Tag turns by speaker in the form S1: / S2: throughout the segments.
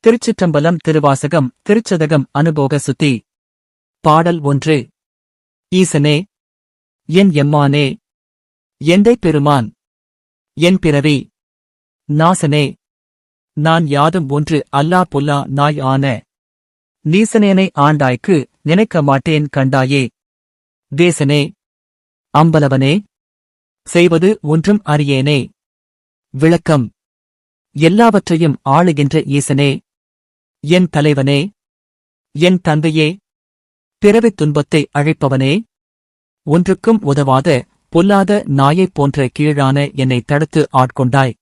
S1: திருச்சிற்றம்பலம். திருவாசகம். திருச்சதகம். அனுபோக சுத்தி. பாடல் 1. ஈசனே என் எம்மானே எந்தை பெருமான் என் பிறவி நாசனே நான் யாதும் ஒன்று அல்லா பொல்லா நாய் ஆன நீசனேனை ஆண்டாய்க்கு நினைக்க மாட்டேன் கண்டாயே தேசனே அம்பலவனே செய்வது ஒன்றும் அறியேனே. விளக்கம். எல்லாவற்றையும் ஆளுகின்ற ஈசனே, என் தலைவனே, என் தந்தையே, பிறவித் துன்பத்தை அழைப்பவனே, ஒன்றுக்கும் உதவாத பொல்லாத நாயைப் போன்ற கீழான என்னை தடுத்து ஆட்கொண்டாய்.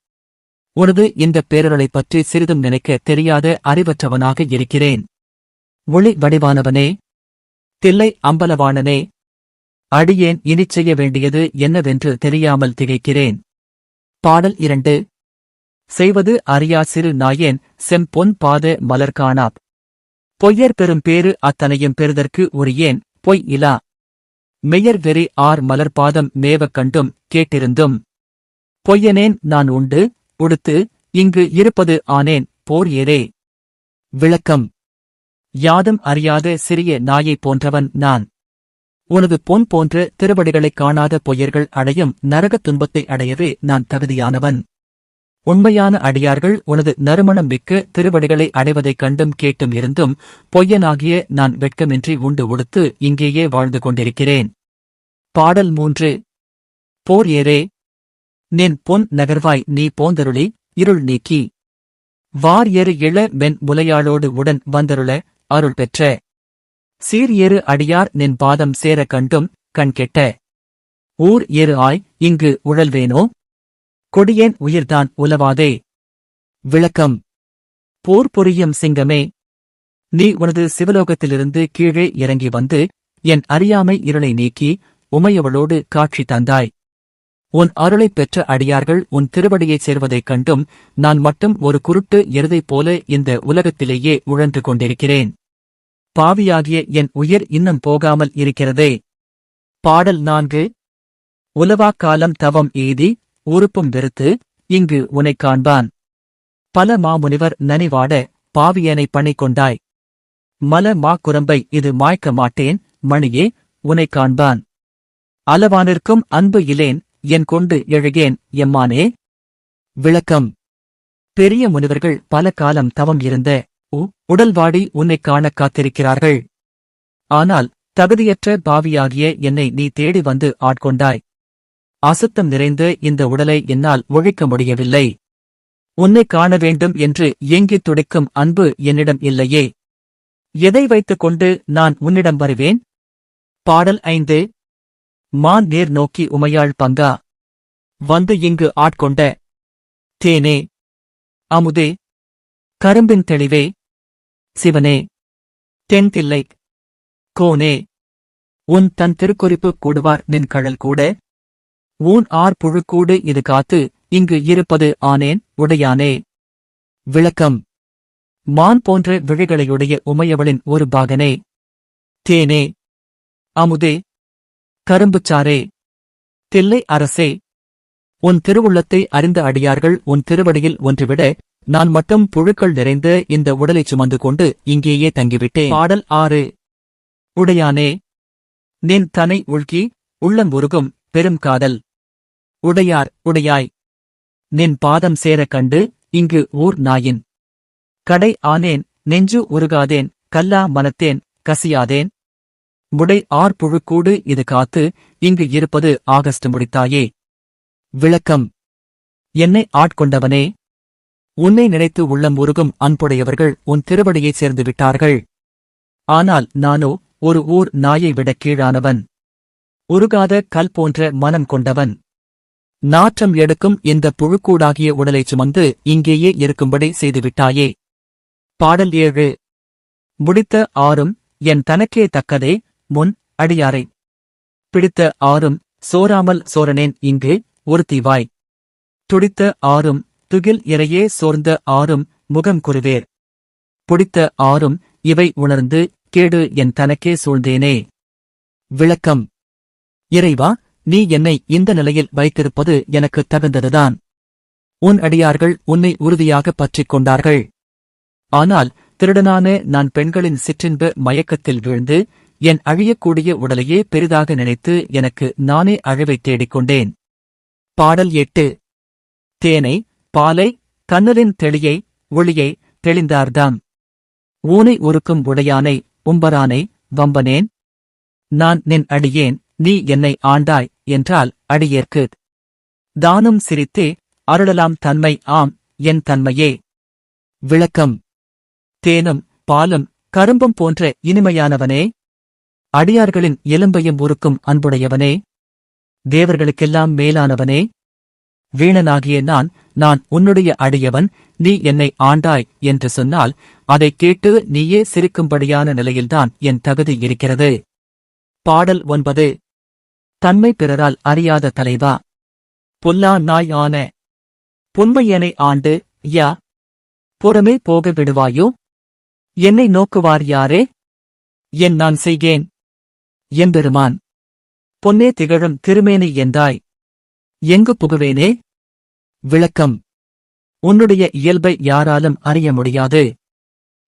S1: உனது இந்தப் பேரருளைப் பற்றி சிறிதும் நினைக்க தெரியாத அறிவற்றவனாக இருக்கிறேன். ஒளி வடிவானவனே, தில்லை அம்பலவாணனே, அடியேன் இனிச் செய்ய வேண்டியது என்னவென்று தெரியாமல் திகைக்கிறேன். பாடல் 2. செய்வது அறியா சிறு நாயேன் செம்பொன் பாத மலர்காணாப் பொய்யர் பெரும் பேறு அத்தனையும் பெறுதற்கு உரியேன் பொய் இலா மெய்யர் வெறி ஆர் மலர்பாதம் மேவக் கண்டும் கேட்டிருந்தும் பொய்யனேன் நான் உண்டு உடுத்து இங்கு இருப்பது ஆனேன் போர் ஏரே. விளக்கம். யாதும் அறியாத சிறிய நாயைப் போன்றவன் நான். உனது பொன் போன்ற திருவடிகளைக் காணாத பொய்யர்கள் அடையும் நரகத் துன்பத்தை அடையவே நான் தகுதியானவன். உண்மையான அடியார்கள் உனது நறுமணம் மிக்க திருவடிகளை அடைவதைக் கண்டும் கேட்டும் இருந்தும் பொய்யனாகிய நான் வெட்கமின்றி உண்டு உடுத்து இங்கேயே வாழ்ந்து கொண்டிருக்கிறேன். பாடல் 3. போர் ஏரே நின் பொன் நகர்வாய் நீ போந்தருளி இருள் நீக்கி வார் ஏறு இள மென் முலையாளோடு உடன் வந்தருள அருள் பெற்ற சீர் ஏறு அடியார் நின் பாதம் சேர கண்டும் கண் கெட்ட ஊர் ஏறு ஆய் இங்கு உழல்வேனோ கொடியேன் உயிர்தான் உலவாதே. விளக்கம். போர் புரியும் சிங்கமே, நீ உனது சிவலோகத்திலிருந்து கீழே இறங்கி வந்து என் அறியாமை இருளை நீக்கி உமையவளோடு காட்சி தந்தாய். உன் அருளைப் பெற்ற அடியார்கள் உன் திருவடியைச் சேர்வதைக் கண்டும் நான் மட்டும் ஒரு குருட்டு எருதைப் போல இந்த உலகத்திலேயே உழன்று கொண்டிருக்கிறேன். பாவியாகிய என் உயிர் இன்னும் போகாமல் இருக்கிறதே. பாடல் 4. உலவாக் காலம் தவம் எய்தி உறுப்பும் வெறுத்து இங்கு உனைக் காண்பான் பல மாமுனிவர் நனிவாட பாவியனை பணி கொண்டாய். மல மாக்குரம்பை இது மாய்க்க மாட்டேன் மணியே உனைக் காண்பான் அளவானிற்கும் அன்பு இலேன் என் கொண்டு எழுகேன் எம்மானே. விளக்கம். பெரிய முனிவர்கள் பல காலம் தவம் இருந்த உடல்வாடி உன்னைக் காணக் காத்திருக்கிறார்கள். ஆனால் தகுதியற்ற பாவியாகிய என்னை நீ தேடி வந்து ஆட்கொண்டாய். அசுத்தம் நிறைந்த இந்த உடலை என்னால் ஒழிக்க முடியவில்லை. உன்னைக் காண வேண்டும் என்று ஏங்கித் துடிக்கும் அன்பு என்னிடம் இல்லையே. எதை வைத்துக் கொண்டு நான் உன்னிடம் வருவேன்? பாடல் 5. மான் நேர் நோக்கி உமையாள் பங்கா வந்து இங்கு ஆட்கொண்ட தேனே அமுதே கரும்பின் தெளிவே சிவனே தென்தில்லை கோனே உன் தன் திருக்குறிப்பு கூடுவார் நின் கழல் கூட ஊன் ஆர் புழுக்கூடு இது காத்து இங்கு இருப்பது ஆனேன் உடையானே. விளக்கம். மான் போன்ற விழிகளையுடைய உமையவளின் ஒரு பாகனே தேனே அமுதே கரும்புச்சாரே தில்லை அரசே உன் திருவுள்ளத்தை அறிந்த அடியார்கள் உன் திருவடியில் ஒன்றுவிட நான் மட்டும் புழுக்கள் நிறைந்த இந்த உடலைச் சுமந்து கொண்டு இங்கேயே தங்கிவிட்டேன். பாடல் 6. உடையானே நின் தனை உழ்கி உள்ளம் உருகும் பெரும் காதல் உடையார் உடையாய் நின் பாதம் சேர கண்டு இங்கு ஊர் நாயின் கடை ஆனேன் நெஞ்சு உருகாதேன் கல்லா மனத்தேன் கசியாதேன் முடை ஆர் புழுக்கூடு இது காத்து இங்கு இருப்பது ஆகஸ்ட் முடித்தாயே. விளக்கம். என்னை ஆட்கொண்டவனே, உன்னை நினைத்து உள்ளம் உருகும் அன்புடையவர்கள் உன் திருவடியைச் சேர்ந்து விட்டார்கள். ஆனால் நானோ ஒரு ஊர் நாயை விட கீழானவன். உருகாத கல் போன்ற மனம் கொண்டவன். நாற்றம் எடுக்கும் இந்த புழுக்கூடாகிய உடலைச் சுமந்து இங்கேயே இருக்கும்படி செய்துவிட்டாயே. பாடல் 7. முடித்த ஆறும் என் தனக்கே தக்கதே முன் அடியாரை பிடித்த ஆறும் சோராமல் சோரனேன் இங்கு ஒருத்திவாய் துடித்த ஆறும் துகில் இறையே சோர்ந்த ஆறும் முகம் குருவேர் புடித்த ஆறும் இவை உணர்ந்து கேடு என் தனக்கே சூழ்ந்தேனே. விளக்கம். இறைவா, நீ என்னை இந்த நிலையில் வைத்திருப்பது எனக்கு தகுந்ததுதான். உன் அடியார்கள் உன்னை உறுதியாகப் பற்றிக் கொண்டார்கள். ஆனால் திருடனான நான் பெண்களின் சிற்றின்ப மயக்கத்தில் வீழ்ந்து என் அழியக்கூடிய உடலையே பெரிதாக நினைத்து எனக்கு நானே அழிவைத் தேடிக்கொண்டேன். பாடல் 8. தேனை, பாலை, கண்ணலின் தெளியை, ஒளியை, தெளிந்தார்தாம். ஊனை உருக்கும் உடையானை, உம்பரானை, வம்பனேன். நான் நின் அடியேன், நீ என்னை ஆண்டாய், என்றால் அடியேற்குத் தானும் சிரித்தே, அருளலாம் தன்மை ஆம், என் தன்மையே. விளக்கம். தேனும், பாலும், கரும்பும் போன்ற இனிமையானவனே, அடியார்களின் எலும்பையும் உருக்கும் அன்புடையவனே, தேவர்களுக்கெல்லாம் மேலானவனே, வீணனாகிய நான் உன்னுடைய அடியவன், நீ என்னை ஆண்டாய் என்று சொன்னால் அதைக் கேட்டு நீயே சிரிக்கும்படியான நிலையில்தான் என் தகுதி இருக்கிறது. பாடல் 9. தன்மை பிறரால் அறியாத தலைவா, பொல்லா நாய் ஆன பொன்மையனை ஆண்டு, யா புறமே போக விடுவாயோ? என்னை நோக்குவார் யாரே? என் நான் செய்கேன்? எம்பெருமான், பொன்னே திகழும் திருமேனி என்றாய், எங்கு புகுவேனே? விளக்கம். உன்னுடைய இயல்பை யாராலும் அறிய முடியாது.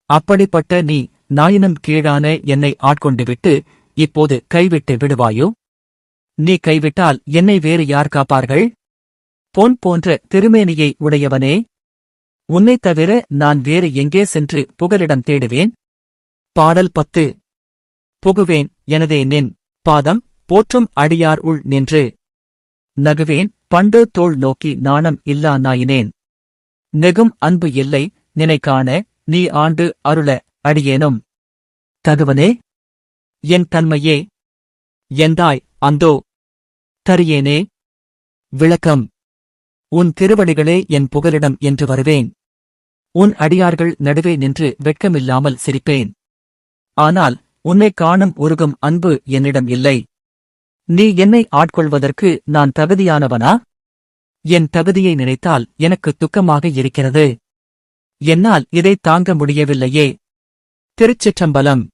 S1: அப்படிப்பட்ட நீ நாயினும் கீழான என்னை ஆட்கொண்டுவிட்டு இப்போது கைவிட்டு விடுவாயோ? நீ கைவிட்டால் என்னை வேறு யார் காப்பார்கள்? பொன் போன்ற திருமேனியை உடையவனே, உன்னைத் தவிர நான் வேறு எங்கே சென்று புகலிடம் தேடுவேன்? பாடல் 10. புகுவேன் எனதே நின் பாதம் போற்றும் அடியார் உள் நின்று நகுவேன் பண்டு தோள் நோக்கி நாணம் இல்லா நாயினேன். நெகும் அன்பு இல்லை நினைக்காண நீ ஆண்டு அருள அடியேனும் தகுவனே. என் தன்மையே, எந்தாய் அந்தோ தரியேனே. விளக்கம். உன் திருவடிகளே என் புகலிடம் என்று வருவேன். உன் அடியார்கள் நடுவே நின்று வெட்கமில்லாமல் சிரிப்பேன். ஆனால் உன்னைக் காணும் உருகும் அன்பு என்னிடம் இல்லை. நீ என்னை ஆட்கொள்வதற்கு நான் தகுதியானவனா? என் தகுதியை நினைத்தால் எனக்கு துக்கமாக இருக்கிறது. என்னால் இதைத் தாங்க முடியவில்லையே. திருச்சிற்றம்பலம்.